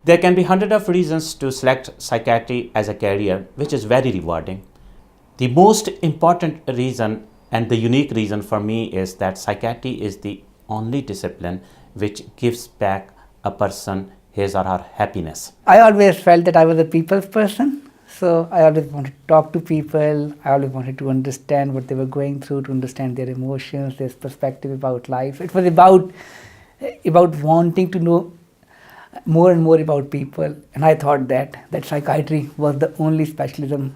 There can be hundreds of reasons to select psychiatry as a career, which is very rewarding. The most important reason and the unique reason for me is that psychiatry is the only discipline which gives back a person his or her happiness. I always felt that I was a people's person. So I always wanted to talk to people. I always wanted to understand what they were going through, to understand their emotions, their perspective about life. It was about wanting to know more and more about people. And I thought that psychiatry was the only specialism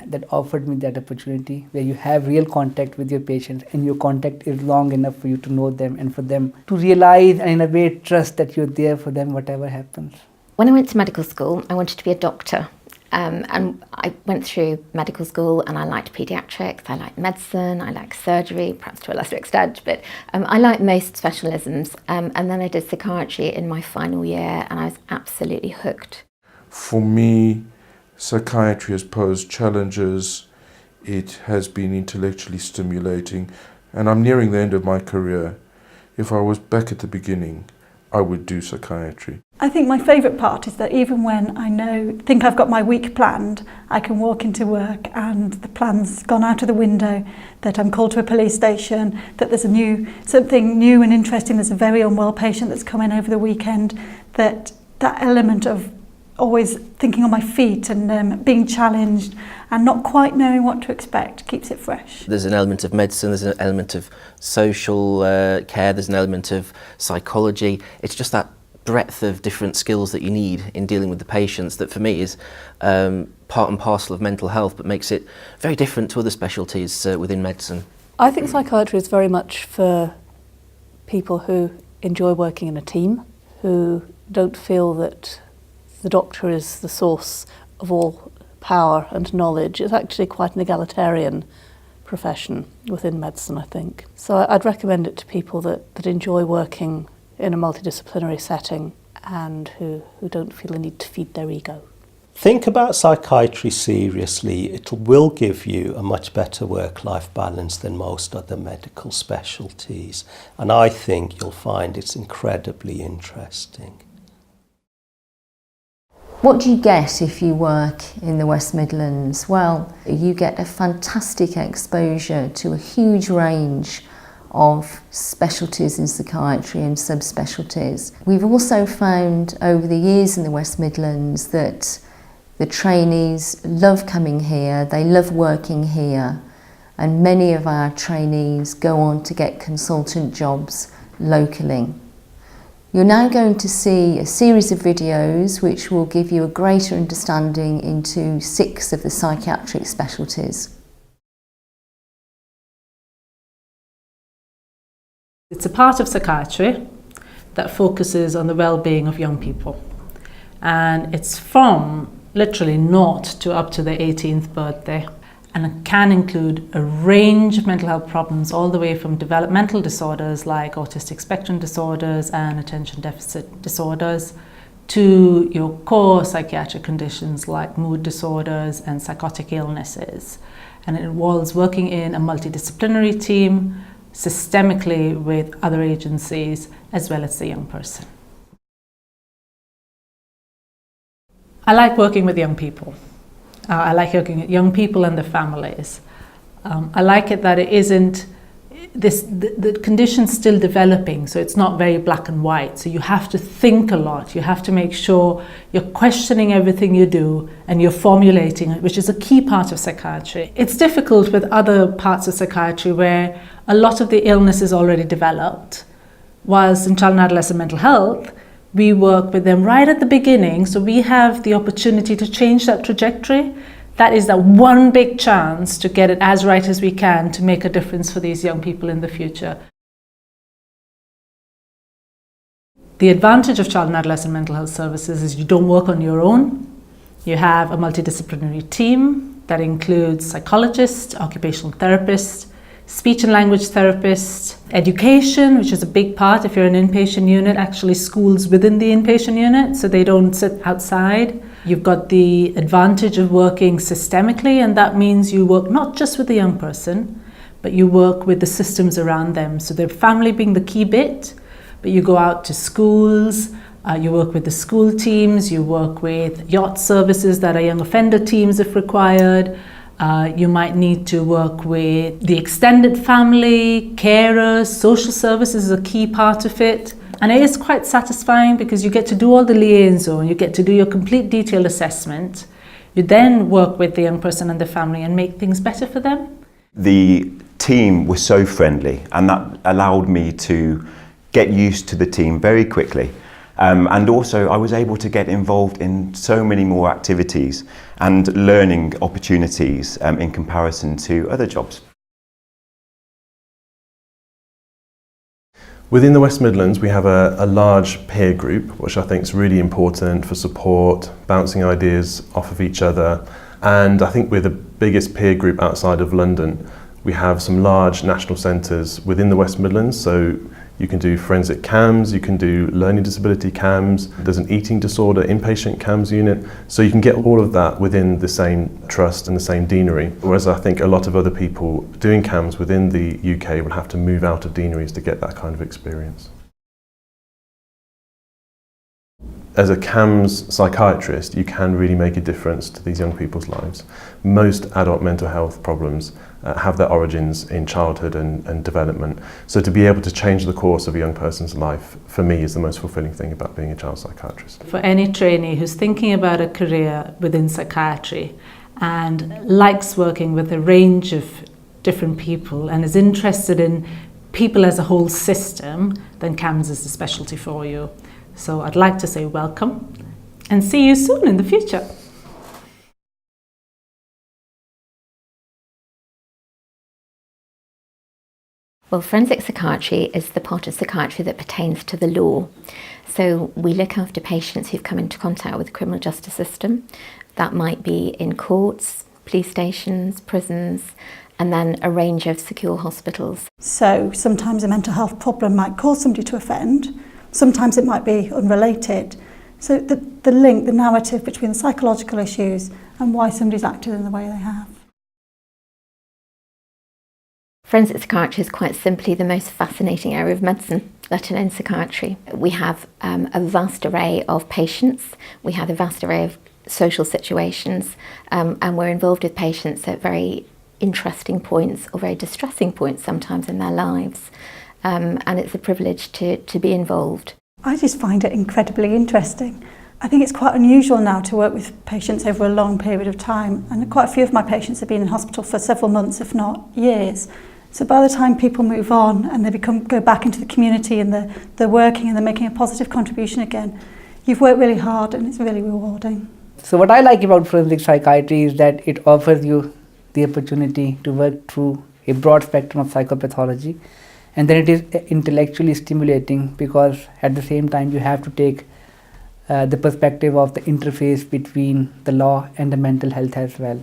that offered me that opportunity, where you have real contact with your patients and your contact is long enough for you to know them and for them to realize and in a way trust that you're there for them whatever happens. When I went to medical school, I wanted to be a doctor. And I went through medical school and I liked paediatrics, I liked medicine, I liked surgery, perhaps to a lesser extent, but I liked most specialisms. And then I did psychiatry in my final year and I was absolutely hooked. For me, psychiatry has posed challenges, it has been intellectually stimulating, and I'm nearing the end of my career. If I was back at the beginning, I would do psychiatry. I think my favourite part is that even when I think I've got my week planned, I can walk into work and the plan's gone out of the window, that I'm called to a police station, that there's something new and interesting, there's a very unwell patient that's come in over the weekend, that element of always thinking on my feet and being challenged and not quite knowing what to expect keeps it fresh. There's an element of medicine, there's an element of social care, there's an element of psychology. It's just that breadth of different skills that you need in dealing with the patients that for me is part and parcel of mental health, but makes it very different to other specialties within medicine. I think psychiatry is very much for people who enjoy working in a team, who don't feel that the doctor is the source of all power and knowledge. It's actually quite an egalitarian profession within medicine, I think. So I'd recommend it to people that enjoy working in a multidisciplinary setting and who don't feel the need to feed their ego. Think about psychiatry seriously. It will give you a much better work-life balance than most other medical specialties. And I think you'll find it's incredibly interesting. What do you get if you work in the West Midlands? Well, you get a fantastic exposure to a huge range of specialties in psychiatry and subspecialties. We've also found over the years in the West Midlands that the trainees love coming here, they love working here, and many of our trainees go on to get consultant jobs locally. You're now going to see a series of videos which will give you a greater understanding into 6 of the psychiatric specialties. It's a part of psychiatry that focuses on the well-being of young people, and it's from literally 0 to up to their 18th birthday, and it can include a range of mental health problems all the way from developmental disorders like autistic spectrum disorders and attention deficit disorders to your core psychiatric conditions like mood disorders and psychotic illnesses. And it involves working in a multidisciplinary team systemically with other agencies as well as the young person. I like working with young people. I like working with young people and their families. I like it that it isn't the condition's still developing, so it's not very black and white. So you have to think a lot. You have to make sure you're questioning everything you do and you're formulating it, which is a key part of psychiatry. It's difficult with other parts of psychiatry where a lot of the illness is already developed, whilst in child and adolescent mental health, we work with them right at the beginning, so we have the opportunity to change that trajectory. That is that one big chance to get it as right as we can to make a difference for these young people in the future. The advantage of child and adolescent mental health services is you don't work on your own. You have a multidisciplinary team that includes psychologists, occupational therapists, speech and language therapists, education, which is a big part. If you're an inpatient unit, actually schools within the inpatient unit, so they don't sit outside. You've got the advantage of working systemically, and that means you work not just with the young person, but you work with the systems around them. So their family being the key bit, but you go out to schools, You work with the school teams, you work with yacht services that are young offender teams if required. You might need to work with the extended family, carers, social services is a key part of it. And it is quite satisfying because you get to do all the liaison, you get to do your complete detailed assessment. You then work with the young person and the family and make things better for them. The team was so friendly, and that allowed me to get used to the team very quickly. And also I was able to get involved in so many more activities and learning opportunities in comparison to other jobs. Within the West Midlands we have a large peer group, which I think is really important for support, bouncing ideas off of each other, and I think we're the biggest peer group outside of London. We have some large national centres within the West Midlands, so you can do Forensic CAMHS, you can do Learning Disability CAMHS, there's an eating disorder inpatient CAMHS unit, so you can get all of that within the same trust and the same deanery, whereas I think a lot of other people doing CAMHS within the UK will have to move out of deaneries to get that kind of experience. As a CAMHS psychiatrist, you can really make a difference to these young people's lives. Most adult mental health problems have their origins in childhood and development. So to be able to change the course of a young person's life, for me, is the most fulfilling thing about being a child psychiatrist. For any trainee who's thinking about a career within psychiatry and likes working with a range of different people and is interested in people as a whole system, then CAMHS is the specialty for you. So I'd like to say welcome and see you soon in the future. Well, forensic psychiatry is the part of psychiatry that pertains to the law. So we look after patients who've come into contact with the criminal justice system. That might be in courts, police stations, prisons, and then a range of secure hospitals. So sometimes a mental health problem might cause somebody to offend. Sometimes it might be unrelated. So the link, the narrative between the psychological issues and why somebody's acted in the way they have. Forensic psychiatry is quite simply the most fascinating area of medicine, let alone psychiatry. We have a vast array of patients, we have a vast array of social situations, and we're involved with patients at very interesting points or very distressing points sometimes in their lives. And it's a privilege to be involved. I just find it incredibly interesting. I think it's quite unusual now to work with patients over a long period of time, and quite a few of my patients have been in hospital for several months, if not years. So by the time people move on and they go back into the community and they're working and they're making a positive contribution again, you've worked really hard and it's really rewarding. So what I like about forensic psychiatry is that it offers you the opportunity to work through a broad spectrum of psychopathology, and then it is intellectually stimulating because at the same time you have to take the perspective of the interface between the law and the mental health as well.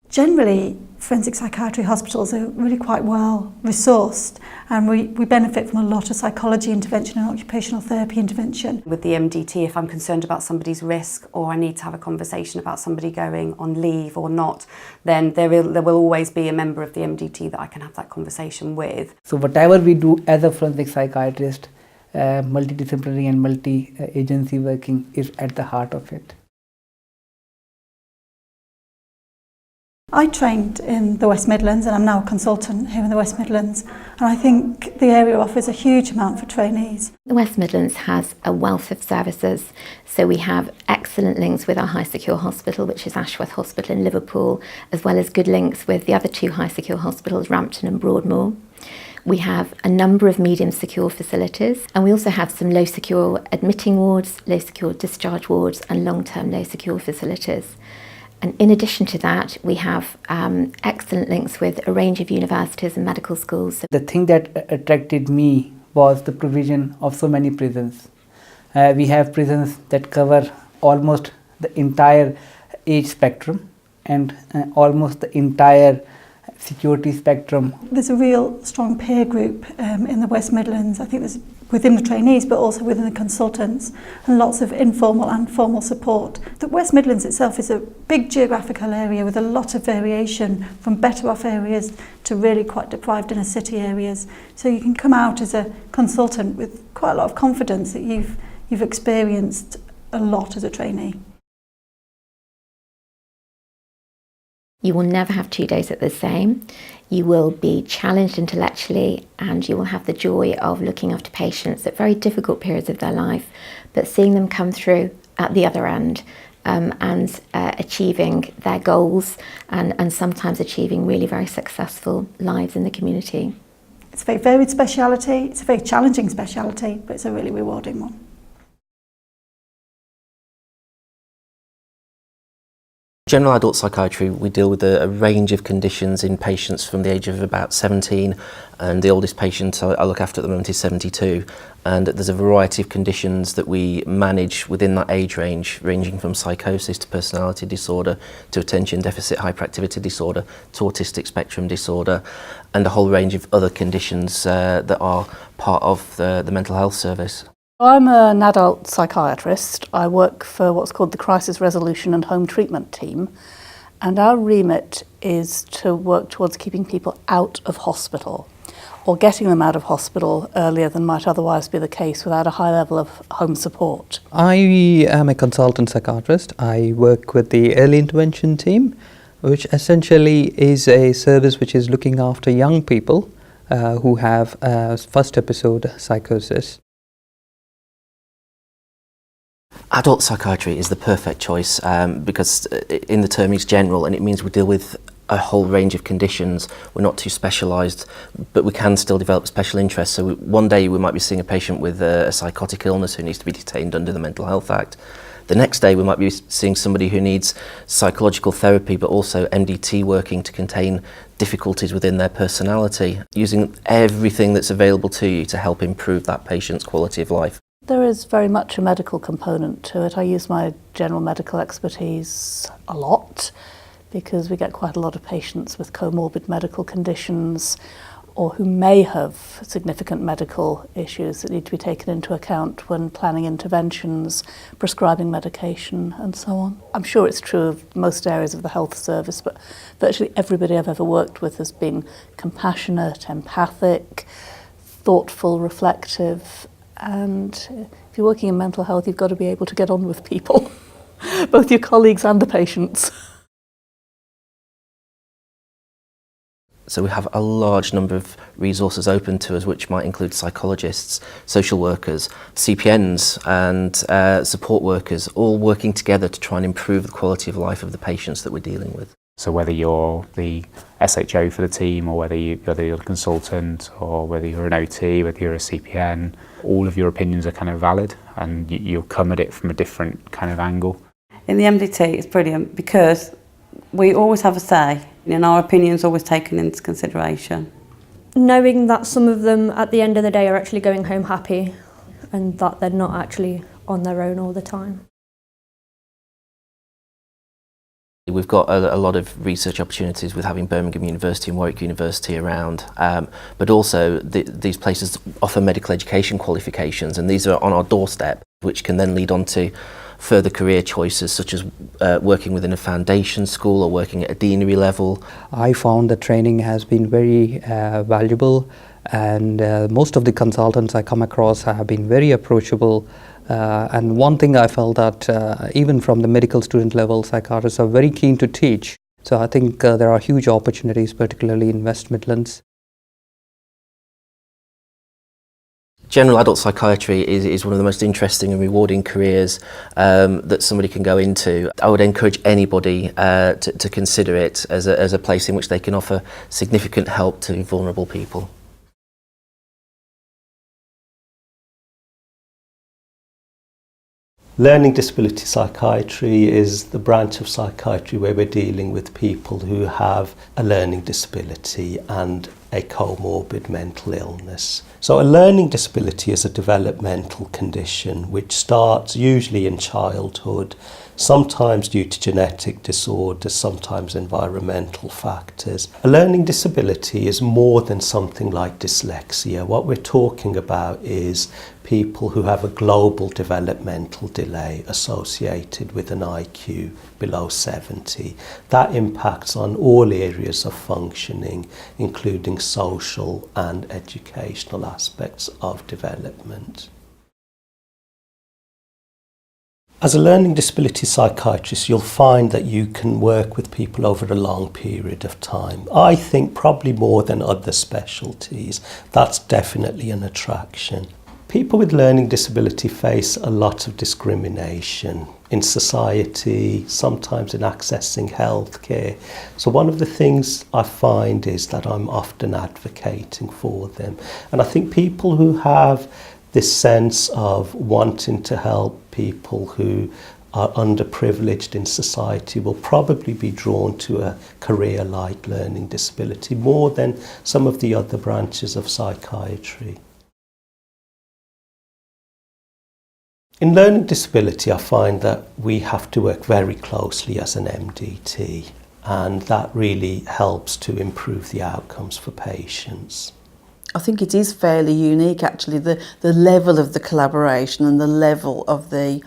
Generally, forensic psychiatry hospitals are really quite well resourced, and we benefit from a lot of psychology intervention and occupational therapy intervention. With the MDT, if I'm concerned about somebody's risk or I need to have a conversation about somebody going on leave or not, then there will always be a member of the MDT that I can have that conversation with. So whatever we do as a forensic psychiatrist, multidisciplinary and multi-agency working is at the heart of it. I trained in the West Midlands and I'm now a consultant here in the West Midlands, and I think the area offers a huge amount for trainees. The West Midlands has a wealth of services, so we have excellent links with our high secure hospital, which is Ashworth Hospital in Liverpool, as well as good links with the other two high secure hospitals, Rampton and Broadmoor. We have a number of medium secure facilities, and we also have some low secure admitting wards, low secure discharge wards and long-term low secure facilities. And in addition to that, we have excellent links with a range of universities and medical schools. The thing that attracted me was the provision of so many prisons. We have prisons that cover almost the entire age spectrum and almost the entire security spectrum. There's a real strong peer group in the West Midlands. I think there's within the trainees, but also within the consultants, and lots of informal and formal support. The West Midlands itself is a big geographical area with a lot of variation, from better off areas to really quite deprived inner city areas. So you can come out as a consultant with quite a lot of confidence that you've experienced a lot as a trainee. You will never have 2 days at the same. You will be challenged intellectually, and you will have the joy of looking after patients at very difficult periods of their life, but seeing them come through at the other end and achieving their goals and sometimes achieving really very successful lives in the community. It's a very varied speciality, it's a very challenging speciality, but it's a really rewarding one. General Adult Psychiatry, we deal with a range of conditions in patients from the age of about 17, and the oldest patient I look after at the moment is 72, and there's a variety of conditions that we manage within that age range, ranging from psychosis to personality disorder to attention deficit hyperactivity disorder to autistic spectrum disorder, and a whole range of other conditions that are part of the mental health service. I'm an adult psychiatrist. I work for what's called the Crisis Resolution and Home Treatment Team, and our remit is to work towards keeping people out of hospital or getting them out of hospital earlier than might otherwise be the case without a high level of home support. I am a consultant psychiatrist. I work with the early intervention team, which essentially is a service which is looking after young people who have first episode psychosis. Adult psychiatry is the perfect choice because in the term is general, and it means we deal with a whole range of conditions. We're not too specialised, but we can still develop special interests. So one day we might be seeing a patient with a psychotic illness who needs to be detained under the Mental Health Act. The next day we might be seeing somebody who needs psychological therapy, but also MDT working to contain difficulties within their personality, using everything that's available to you to help improve that patient's quality of life. There is very much a medical component to it. I use my general medical expertise a lot because we get quite a lot of patients with comorbid medical conditions or who may have significant medical issues that need to be taken into account when planning interventions, prescribing medication and so on. I'm sure it's true of most areas of the health service, but virtually everybody I've ever worked with has been compassionate, empathic, thoughtful, reflective. And if you're working in mental health, you've got to be able to get on with people, both your colleagues and the patients. So we have a large number of resources open to us, which might include psychologists, social workers, CPNs and support workers, all working together to try and improve the quality of life of the patients that we're dealing with. So whether you're the SHO for the team, or whether you're a consultant, or whether you're an OT, whether you're a CPN, all of your opinions are kind of valid, and you'll come at it from a different kind of angle. In the MDT, it's brilliant because we always have a say, and our opinions always taken into consideration. Knowing that some of them at the end of the day are actually going home happy, and that they're not actually on their own all the time. We've got a lot of research opportunities with having Birmingham University and Warwick University around, but also these places offer medical education qualifications, and these are on our doorstep, which can then lead on to further career choices such as working within a foundation school or working at a deanery level. I found the training has been very valuable, and most of the consultants I come across have been very approachable. And one thing I felt that even from the medical student level, psychiatrists are very keen to teach. So I think there are huge opportunities, particularly in West Midlands. General Adult Psychiatry is one of the most interesting and rewarding careers that somebody can go into. I would encourage anybody to consider it as a place in which they can offer significant help to vulnerable people. Learning Disability Psychiatry is the branch of psychiatry where we're dealing with people who have a learning disability and a comorbid mental illness. So a learning disability is a developmental condition which starts usually in childhood sometimes due to genetic disorders, sometimes environmental factors. A learning disability is more than something like dyslexia. What we're talking about is people who have a global developmental delay associated with an IQ below 70. That impacts on all areas of functioning, including social and educational aspects of development. As a learning disability psychiatrist, you'll find that you can work with people over a long period of time. I think probably more than other specialties. That's definitely an attraction. People with learning disability face a lot of discrimination in society, sometimes in accessing healthcare. So one of the things I find is that I'm often advocating for them. And I think people who have this sense of wanting to help people who are underprivileged in society will probably be drawn to a career like learning disability more than some of the other branches of psychiatry. In learning disability, I find that we have to work very closely as an MDT, and that really helps to improve the outcomes for patients. I think it is fairly unique, actually, the level of the collaboration and the level of the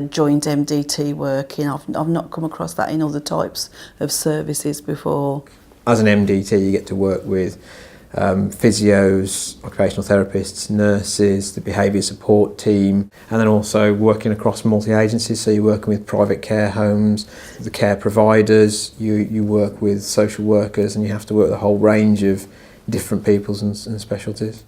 joint MDT working. I've not come across that in other types of services before. As an MDT, you get to work with physios, occupational therapists, nurses, the behaviour support team, and then also working across multi-agencies, so you're working with private care homes, the care providers, you work with social workers, and you have to work with a whole range of different peoples and specialties.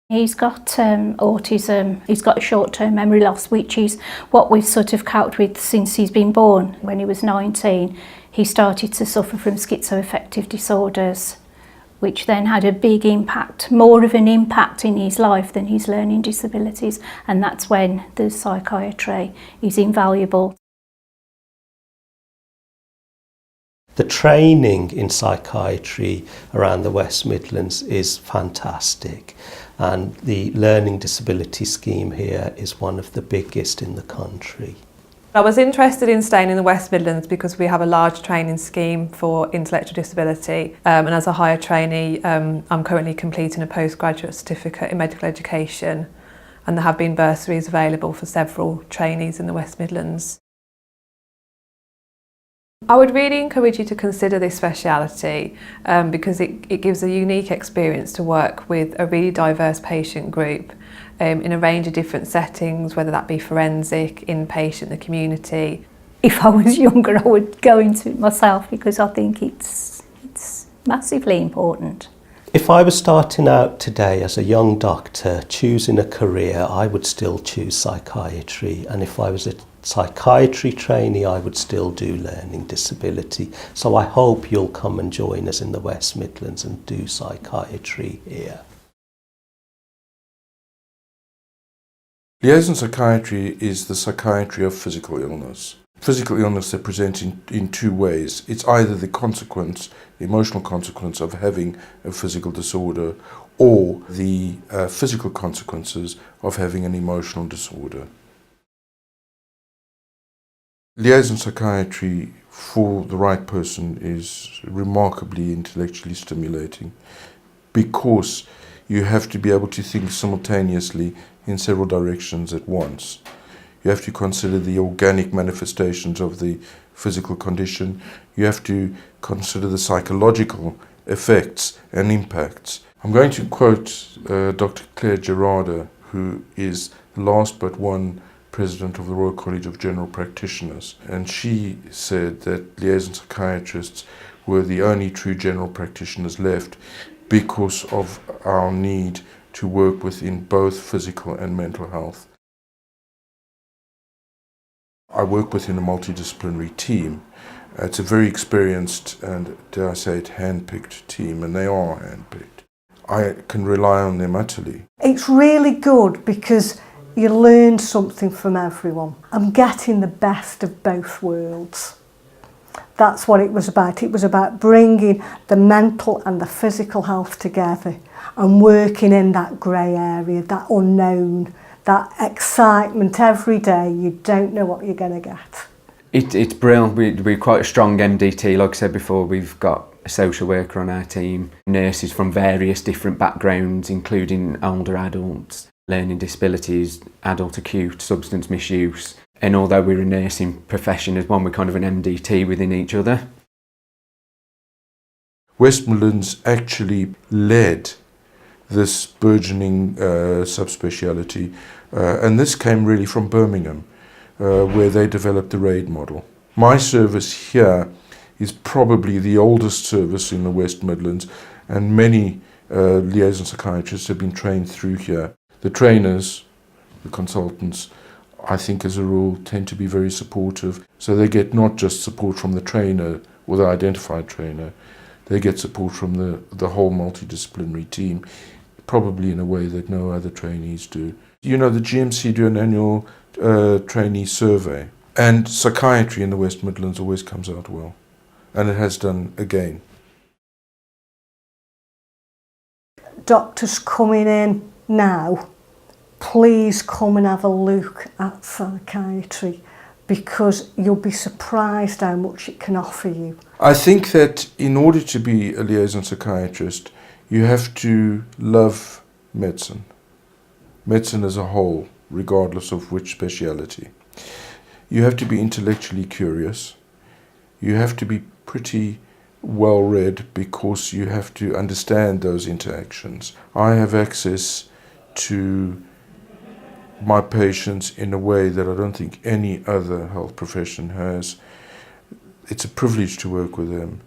He's got autism, he's got short-term memory loss, which is what we've sort of coped with since he's been born. When he was 19, he started to suffer from schizoaffective disorders, which then had a big impact, more of an impact in his life than his learning disabilities, and that's when the psychiatry is invaluable. The training in psychiatry around the West Midlands is fantastic, and the learning disability scheme here is one of the biggest in the country. I was interested in staying in the West Midlands because we have a large training scheme for intellectual disability, and as a higher trainee I'm currently completing a postgraduate certificate in medical education, and there have been bursaries available for several trainees in the West Midlands. I would really encourage you to consider this speciality because it gives a unique experience to work with a really diverse patient group in a range of different settings, whether that be forensic, inpatient, the community. If I was younger, I would go into it myself because I think it's massively important. If I was starting out today as a young doctor choosing a career, I would still choose psychiatry, and if I was a psychiatry trainee, I would still do learning disability. So I hope you'll come and join us in the West Midlands and do psychiatry here. Liaison psychiatry is the psychiatry of physical illness. Physical illness they present in two ways. It's either the consequence, the emotional consequence of having a physical disorder, or the physical consequences of having an emotional disorder. Liaison psychiatry for the right person is remarkably intellectually stimulating because you have to be able to think simultaneously in several directions at once. You have to consider the organic manifestations of the physical condition. You have to consider the psychological effects and impacts. I'm going to quote Dr. Claire Gerarda, who is the last but one President of the Royal College of General Practitioners, and she said that liaison psychiatrists were the only true general practitioners left because of our need to work within both physical and mental health. I work within a multidisciplinary team. It's a very experienced and, dare I say it, hand-picked team, and they are hand-picked. I can rely on them utterly. It's really good because you learn something from everyone. I'm getting the best of both worlds. That's what it was about. It was about bringing the mental and the physical health together and working in that grey area, that unknown, that excitement every day. You don't know what you're going to get. It's brilliant. We're quite a strong MDT. Like I said before, we've got a social worker on our team, nurses from various different backgrounds, including older adults, learning disabilities, adult acute, substance misuse. And although we're a nursing profession as one, we're kind of an MDT within each other. West Midlands actually led this burgeoning subspeciality, and this came really from Birmingham, where they developed the RAID model. My service here is probably the oldest service in the West Midlands, and many liaison psychiatrists have been trained through here. The trainers, the consultants, I think as a rule tend to be very supportive, so they get not just support from the trainer or the identified trainer, they get support from the whole multidisciplinary team, probably in a way that no other trainees do. You know, the GMC do an annual trainee survey, and psychiatry in the West Midlands always comes out well, and it has done again. Doctors coming in now, please come and have a look at psychiatry, because you'll be surprised how much it can offer you. I think that in order to be a liaison psychiatrist, you have to love medicine as a whole, regardless of which speciality. You have to be intellectually curious. You have to be pretty well read, because you have to understand those interactions. I have access to my patients in a way that I don't think any other health profession has. It's a privilege to work with them,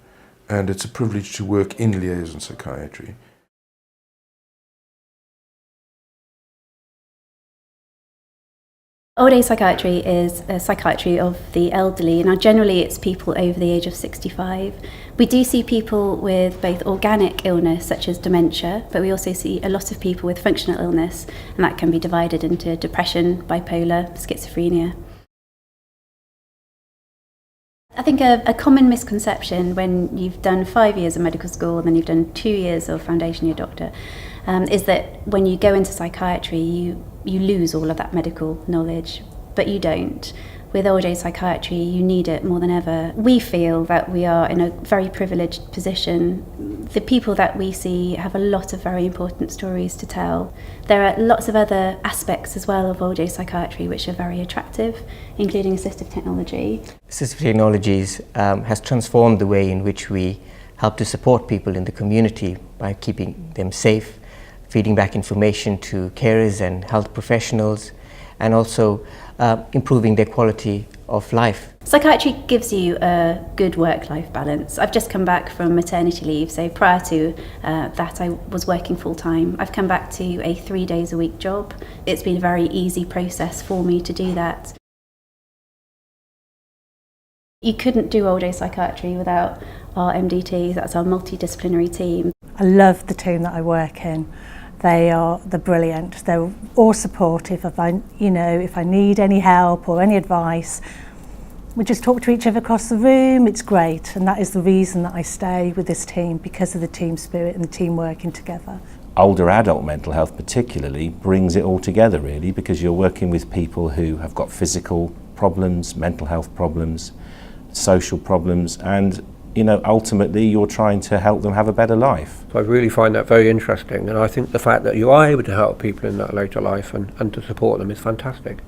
and it's a privilege to work in liaison psychiatry. Old Age Psychiatry is a psychiatry of the elderly. Now generally it's people over the age of 65. We do see people with both organic illness such as dementia, but we also see a lot of people with functional illness, and that can be divided into depression, bipolar, schizophrenia. I think a common misconception when you've done 5 years of medical school and then you've done 2 years of foundation year doctor is that when you go into psychiatry you lose all of that medical knowledge, but you don't. With Old Age Psychiatry you need it more than ever. We feel that we are in a very privileged position. The people that we see have a lot of very important stories to tell. There are lots of other aspects as well of Old Age Psychiatry which are very attractive, including assistive technology. Assistive technologies has transformed the way in which we help to support people in the community by keeping them safe, feeding back information to carers and health professionals, and also improving their quality of life. Psychiatry gives you a good work-life balance. I've just come back from maternity leave, so prior to that I was working full-time. I've come back to a 3 days a week job. It's been a very easy process for me to do that. You couldn't do Old Age Psychiatry without our MDTs, that's our multidisciplinary team. I love the team that I work in. They're brilliant. They're all supportive. If I need any help or any advice, we just talk to each other across the room. It's great, and that is the reason that I stay with this team, because of the team spirit and the team working together. Older adult mental health particularly brings it all together really, because you're working with people who have got physical problems, mental health problems, social problems, and ultimately you're trying to help them have a better life. So I really find that very interesting, and I think the fact that you are able to help people in that later life and to support them is fantastic.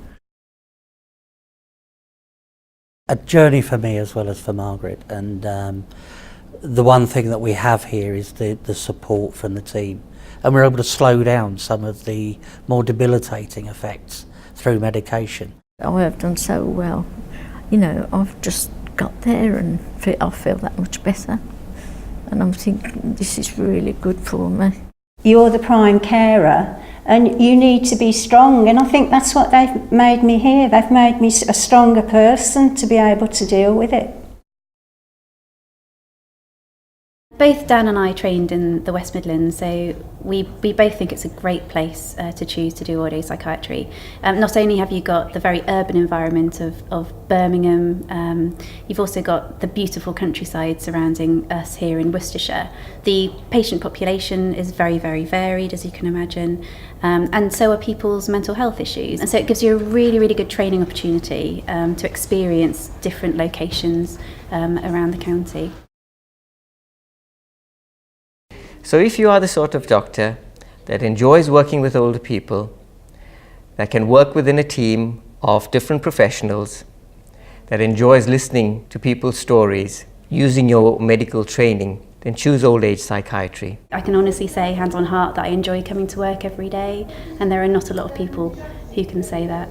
A journey for me as well as for Margaret, and the one thing that we have here is the support from the team, and we're able to slow down some of the more debilitating effects through medication. I have done so well. I've just got there and I feel that much better, and I'm thinking this is really good for me. You're the prime carer and you need to be strong, and I think that's what they've made me here. They've made me a stronger person to be able to deal with it. Both Dan and I trained in the West Midlands, so we both think it's a great place to choose to do Old Age Psychiatry. Not only have you got the very urban environment of Birmingham, you've also got the beautiful countryside surrounding us here in Worcestershire. The patient population is very, very varied, as you can imagine, and so are people's mental health issues. And so it gives you a really, really good training opportunity to experience different locations around the county. So if you are the sort of doctor that enjoys working with older people, that can work within a team of different professionals, that enjoys listening to people's stories, using your medical training, then choose Old Age Psychiatry. I can honestly say, hand on heart, that I enjoy coming to work every day, and there are not a lot of people who can say that.